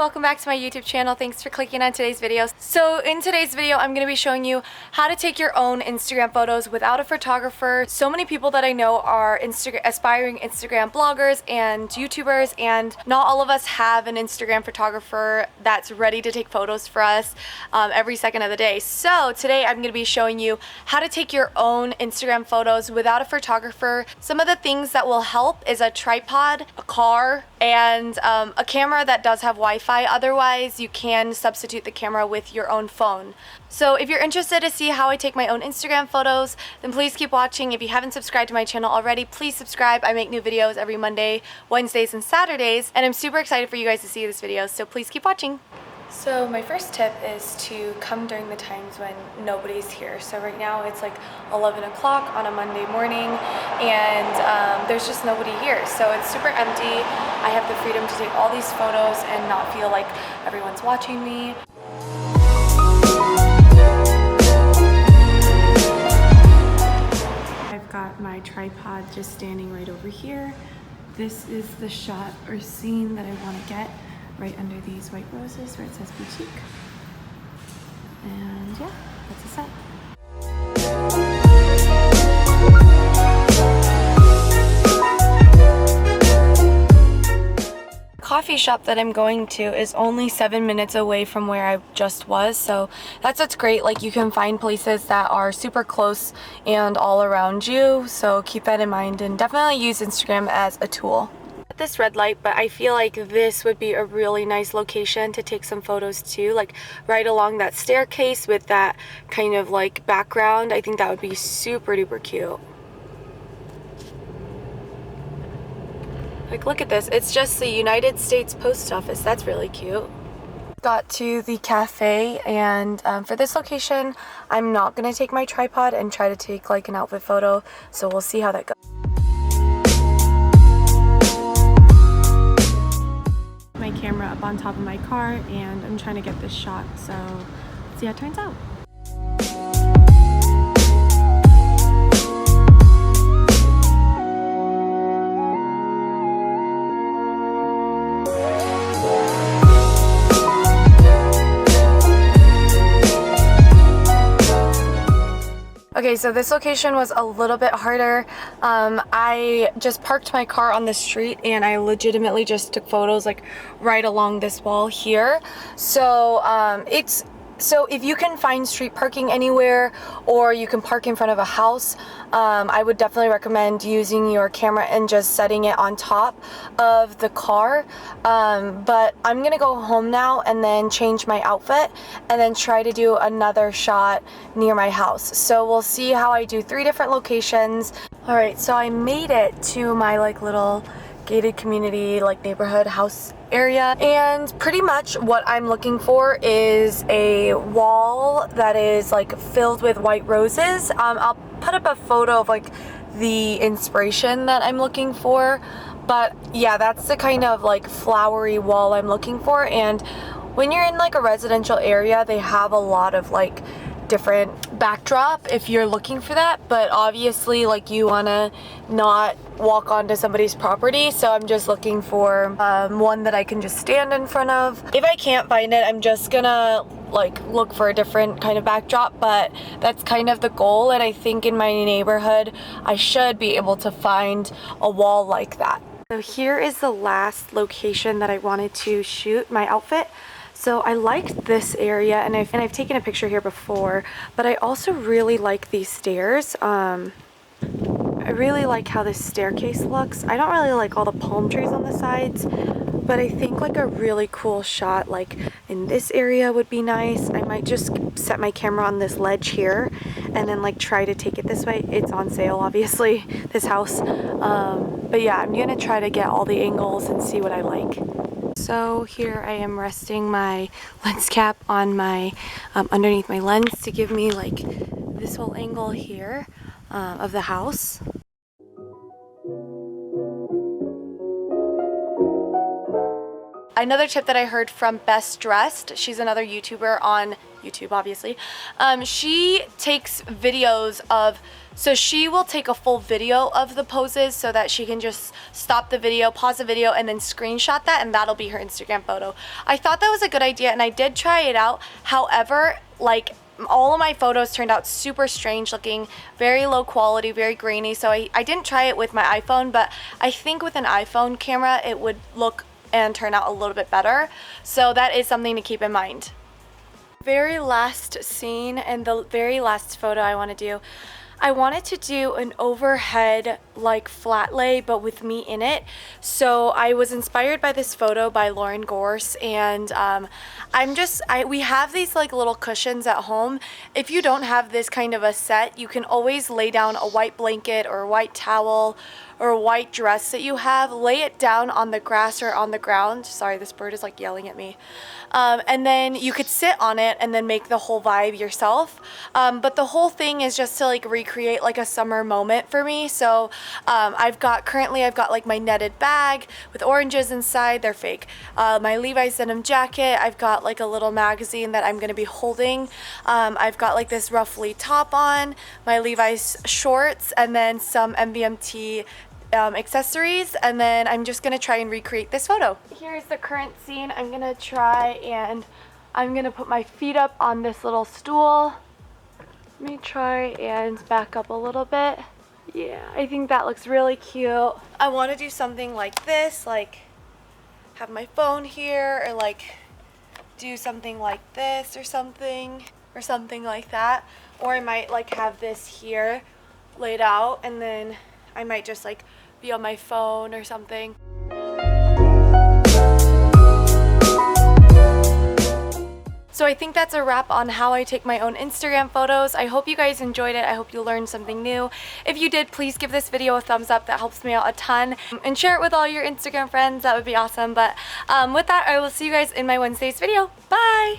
welcome back to my YouTube channel. Thanks for clicking on today's video. So in today's video, I'm going to be showing you how to take your own Instagram photos without a photographer. So many people that I know are aspiring Instagram bloggers and YouTubers, and not all of us have an Instagram photographer that's ready to take photos for us every second of the day. So today I'm going to be showing you how to take your own Instagram photos without a photographer. Some of the things that will help is a tripod, a car, and a camera that does have Wi-Fi. Otherwise, you can substitute the camera with your own phone. So if you're interested to see how I take my own Instagram photos, then please keep watching. If you haven't subscribed to my channel already, please subscribe. I make new videos every Monday, Wednesdays, and Saturdays, and I'm super excited for you guys to see this video, so please keep watching. So my first tip is to come during the times when nobody's here. So right now it's like 11 o'clock on a Monday morning, and there's just nobody here. So it's super empty. I have the freedom to take all these photos and not feel like everyone's watching me. I've got my tripod just standing right over here. This is the shot or scene that I want to get right under these white roses where it says boutique. And yeah, that's a set. The coffee shop that I'm going to is only 7 minutes away from where I just was, so that's what's great. Like, you can find places that are super close and all around you, so keep that in mind and definitely use Instagram as a tool. This red light, but I feel like this would be a really nice location to take some photos too, like right along that staircase with that kind of like background. I think that would be super duper cute. Like, look at this, it's just the United States Post Office. That's really cute. Got to the cafe, and for this location I'm not gonna take my tripod and try to take like an outfit photo, so we'll see how that goes. My camera up on top of my car, and I'm trying to get this shot, so let's see how it turns out. Okay, so this location was a little bit harder. I just parked my car on the street and I legitimately just took photos like right along this wall here. So so if you can find street parking anywhere, or you can park in front of a house, I would definitely recommend using your camera and just setting it on top of the car. But I'm gonna go home now and then change my outfit and then try to do another shot near my house. So we'll see how I do 3 different locations. All right, so I made it to my like little gated community, like neighborhood house area, and pretty much what I'm looking for is a wall that is like filled with white roses. I'll put up a photo of like the inspiration that I'm looking for, but yeah, that's the kind of like flowery wall I'm looking for. And when you're in like a residential area, they have a lot of like different backdrop if you're looking for that, but obviously like you want to not walk onto somebody's property, so I'm just looking for one that I can just stand in front of. If I can't find it, I'm just gonna like look for a different kind of backdrop, but that's kind of the goal, and I think in my neighborhood I should be able to find a wall like that. So here is the last location that I wanted to shoot my outfit. So I liked this area, and I've taken a picture here before, but I also really like these stairs. I really like how this staircase looks. I don't really like all the palm trees on the sides, but I think like a really cool shot like in this area would be nice. I might just set my camera on this ledge here and then like try to take it this way. It's on sale, obviously, this house. But yeah, I'm gonna try to get all the angles and see what I like. So here I am resting my lens cap on my underneath my lens to give me like this whole angle here of the house. another tip that I heard from Best Dressed, she's another YouTuber on YouTube, obviously. She takes videos of, so she will take a full video of the poses so that she can just stop the video, pause the video, and then screenshot that, and that'll be her Instagram photo. I thought that was a good idea, and I did try it out. However, like, all of my photos turned out super strange looking, very low quality, very grainy, so I didn't try it with my iPhone, but I think with an iPhone camera it would look and turn out a little bit better. So that is something to keep in mind. Very last scene and the very last photo I want to do, I wanted to do an overhead like flat lay but with me in it. So I was inspired by this photo by Lauren Gorse, and we have these like little cushions at home. If you don't have this kind of a set, you can always lay down a white blanket or a white towel or a white dress that you have, lay it down on the grass or on the ground. Sorry, this bird is like yelling at me. And then you could sit on it and then make the whole vibe yourself. But the whole thing is just to like recreate like a summer moment for me. So currently I've got like my netted bag with oranges inside, they're fake. My Levi's denim jacket, I've got like a little magazine that I'm gonna be holding. I've got like this ruffly top on, my Levi's shorts, and then some MVMT accessories, and then I'm just gonna try and recreate this photo. Here's the current scene. I'm gonna try and I'm gonna put my feet up on this little stool. Let me try and back up a little bit. Yeah, I think that looks really cute. I want to do something like this, like have my phone here, or like do something like this or something like that. Or I might like have this here laid out, and then I might just like be on my phone or something. So I think that's a wrap on how I take my own Instagram photos. I hope you guys enjoyed it. I hope you learned something new. If you did, please give this video a thumbs up. That helps me out a ton. And share it with all your Instagram friends. That would be awesome. But with that, I will see you guys in my Wednesday's video. Bye!